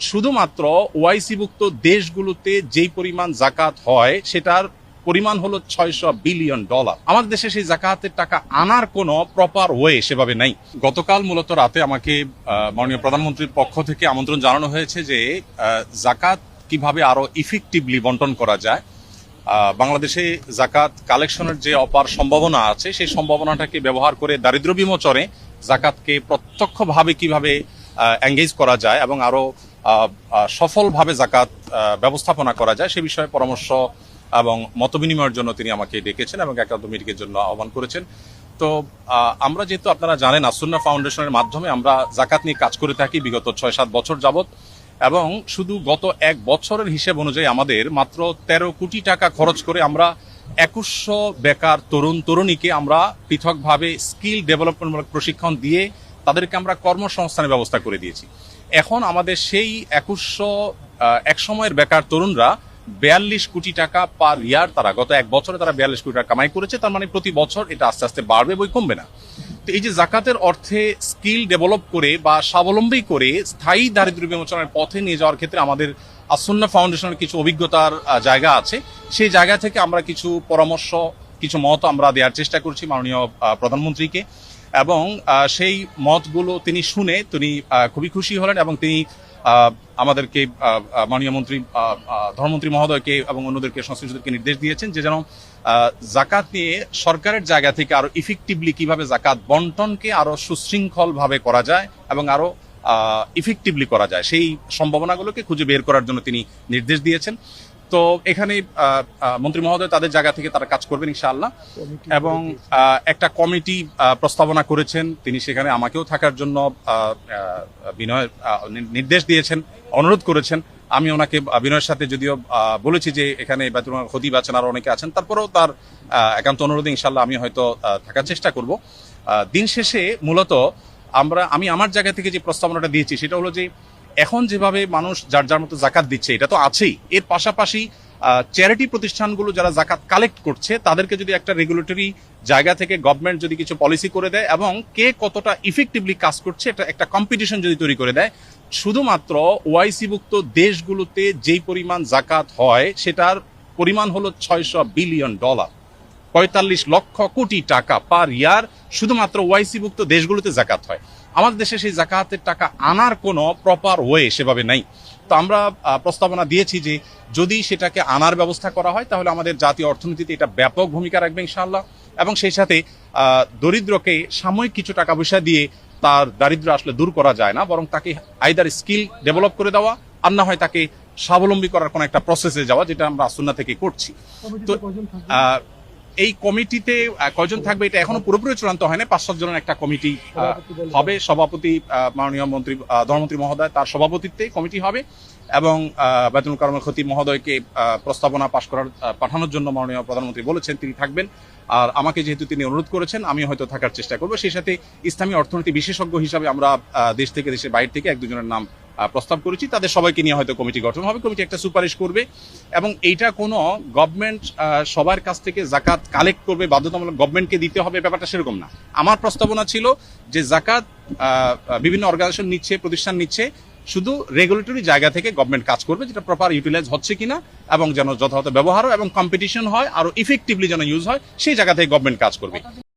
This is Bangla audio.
শুধুমাত্র ওআইসিভুক্ত দেশগুলোতে যেই পরিমাণ জাকাত হয় সেটার পরিমাণ হলো $600 বিলিয়ন। আমাদের দেশে সেই জাকাতের টাকা আনার কোনো প্রপার ওয়ে সেভাবে নাই। গতকাল মূলত রাতে আমাকে মাননীয় প্রধানমন্ত্রীর পক্ষ থেকে আমন্ত্রণ জানানো হয়েছে যে জাকাত কিভাবে আরো ইফেক্টিভলি বন্টন করা যায়। বাংলাদেশে জাকাত কালেকশনের যে অপার সম্ভাবনা আছে সেই সম্ভাবনাটাকে ব্যবহার করে দারিদ্র্য বিমোচনে জাকাতকে প্রত্যক্ষভাবে কিভাবে এঙ্গেজ করা যায় এবং আরো সফলভাবে জাকাত ব্যবস্থাপনা করা যায় সে বিষয়ে পরামর্শ এবং মতবিনিময়ের জন্য তিনি আমাকে ডেকেছেন এবং একান্ত মিটিংয়ের জন্য আহ্বান করেছেন। তো আমরা যেহেতু আপনারা জানেন আসুন্নাহ ফাউন্ডেশনের মাধ্যমে আমরা জাকাত নিয়ে কাজ করে থাকি বিগত 6-7 বছর যাবত, এবং শুধু গত 1 বছরের হিসেব অনুযায়ী আমাদের মাত্র 13 কোটি টাকা খরচ করে আমরা 2100 বেকার তরুণ তরুণীকে আমরা পৃথকভাবে স্কিল ডেভেলপমেন্টমূলক প্রশিক্ষণ দিয়ে তাদেরকে আমরা কর্মসংস্থানের ব্যবস্থা করে দিয়েছি। এখন আমাদের সেই 2100 এক সময়ের বেকার তরুণরা 42 কোটি টাকা পার ইয়ার, তারা গত 1 বছরে তারা 42 কোটি টাকা কামাই করেছে। তার মানে প্রতি বছর এটা আস্তে আস্তে বাড়বে, বই কমবে না। তো এই যে জাকাতের অর্থে স্কিল ডেভেলপ করে বা স্বাবলম্বী করে স্থায়ী দারিদ্র্য বিমোচনের পথে নিয়ে যাওয়ার ক্ষেত্রে আমাদের আসুন্নাহ ফাউন্ডেশনের কিছু অভিজ্ঞতার জায়গা আছে। সেই জায়গা থেকে আমরা কিছু পরামর্শ, কিছু মত আমরা দেওয়ার চেষ্টা করছি মাননীয় প্রধানমন্ত্রীকে, এবং সেই মতগুলো তিনি শুনে তিনি খুবই খুশি হলেন এবং তিনি আমাদেরকে মাননীয় মন্ত্রী ধর্মমন্ত্রী মহোদয়কে এবং অন্যদেরকে সংশ্লিষ্টদেরকে নির্দেশ দিয়েছেন যে যেন জাকাত নিয়ে সরকারের জায়গা থেকে আরো ইফেক্টিভলি কিভাবে জাকাত বন্টনকে আরো সুশৃঙ্খল ভাবে করা যায় এবং আরো ইফেক্টিভলি করা যায় সেই সম্ভাবনাগুলোকে খুঁজে বের করার জন্য তিনি নির্দেশ দিয়েছেন। তো এখানে মন্ত্রী মহোদয় তাদের জায়গা থেকে তারা কাজ করবেন ইনশাআল্লাহ, এবং একটা কমিটি প্রস্তাবনা করেছেন। তিনি সেখানে আমাকেও থাকার জন্য নির্দেশ দিয়েছেন, অনুরোধ করেছেন। আমি ওনাকে বিনয়ের সাথে যদিও বলেছি যে এখানে বাইতুল মাল খতিব আছেন, আরো অনেকে আছেন, তারপরেও তার একান্ত অনুরোধে ইনশাআল্লাহ আমি হয়তো থাকার চেষ্টা করব। দিন শেষে মূলত আমি আমার জায়গা থেকে যে প্রস্তাবনাটা দিয়েছি সেটা হলো যে এখন যেভাবে মানুষ যার যার মতো জাকাত দিচ্ছে এটা তো আছেই, এর পাশাপাশি চ্যারিটি প্রতিষ্ঠানগুলো যারা জাকাত কালেক্ট করছে তাদেরকে যদি একটা রেগুলেটরি জায়গা থেকে গভর্নমেন্ট যদি কিছু পলিসি করে দেয় এবং কে কতটা ইফেক্টিভলি কাজ করছে এটা একটা কম্পিটিশন যদি তৈরি করে দেয়, শুধুমাত্র ওআইসিভুক্ত দেশগুলোতে যেই পরিমাণ জাকাত হয় সেটার পরিমাণ হলো $600 বিলিয়ন, 45 লক্ষ কোটি টাকা পার ইয়ার শুধুমাত্র ওআইসিভুক্ত দেশগুলোতে জাকাত হয়। আমাদের দেশে সেই জাকাতের টাকা আনার কোনো প্রপার ওয়ে সেভাবে নাই। তো আমরা প্রস্তাবনা দিয়েছি যে যদি সেটাকে আনার ব্যবস্থা করা হয় তাহলে আমাদের জাতীয় অর্থনীতিতে এটা ব্যাপক ভূমিকা রাখবে ইনশাআল্লাহ, এবং সেই সাথে দরিদ্রকে সাময়িক কিছু টাকা পয়সা দিয়ে তার দারিদ্র্য আসলে দূর করা যায় না, বরং তাকে আইদার স্কিল ডেভেলপ করে দেওয়া আর না হয় তাকে স্বাবলম্বী করার কোনো একটা প্রসেসে যাওয়া, যেটা আমরা আসুন্নাহ থেকে করছি। তো এই কমিটিতে কয়জন থাকবে এটা এখনো পুরোপুরি চূড়ান্ত হয় না। 5-7 জনের একটা কমিটি হবে। সভাপতি মাননীয় মন্ত্রী ধর্মমন্ত্রী মহোদয়, তার সভাপতিত্বে কমিটি হবে, এবং বাইতুল মুকাররমের খতিব মহোদয়কে প্রস্তাবনা পাঠানোর জন্য মাননীয় প্রধানমন্ত্রী বলেছেন তিনি থাকবেন। আর আমাকে যেহেতু তিনি অনুরোধ করেছেন আমি হয়তো থাকার চেষ্টা করবো। সেই সাথে ইসলামী অর্থনীতি বিশেষজ্ঞ হিসাবে আমরা দেশ থেকে দেশের বাইরে থেকে 1-2 জনের নাম প্রস্তাব করেছি। তাদের সবাইকে নিয়ে হয়তো কমিটি গঠন হবে, কমিটি একটা সুপারিশ করবে, এবং এইটা কোনো গভর্নমেন্ট সবার কাছ থেকে জাকাত কালেক্ট করবে বাধ্যতামূলক গভর্নমেন্টকে দিতে হবে ব্যাপারটা সেরকম না। আমার প্রস্তাবনা ছিল যে জাকাত বিভিন্ন অর্গানাইজেশন নিচ্ছে, প্রতিষ্ঠান নিচ্ছে, শুধু রেগুলেটরি জায়গা থেকে গভর্নমেন্ট কাজ করবে, যেটা প্রপার ইউটিলাইজ হচ্ছে কিনা এবং যেন যথাযথ ব্যবহার এবং কম্পিটিশন হয়, আরো ইফেক্টিভলি যেন ইউজ হয় সেই জায়গা থেকে গভর্নমেন্ট কাজ করবে।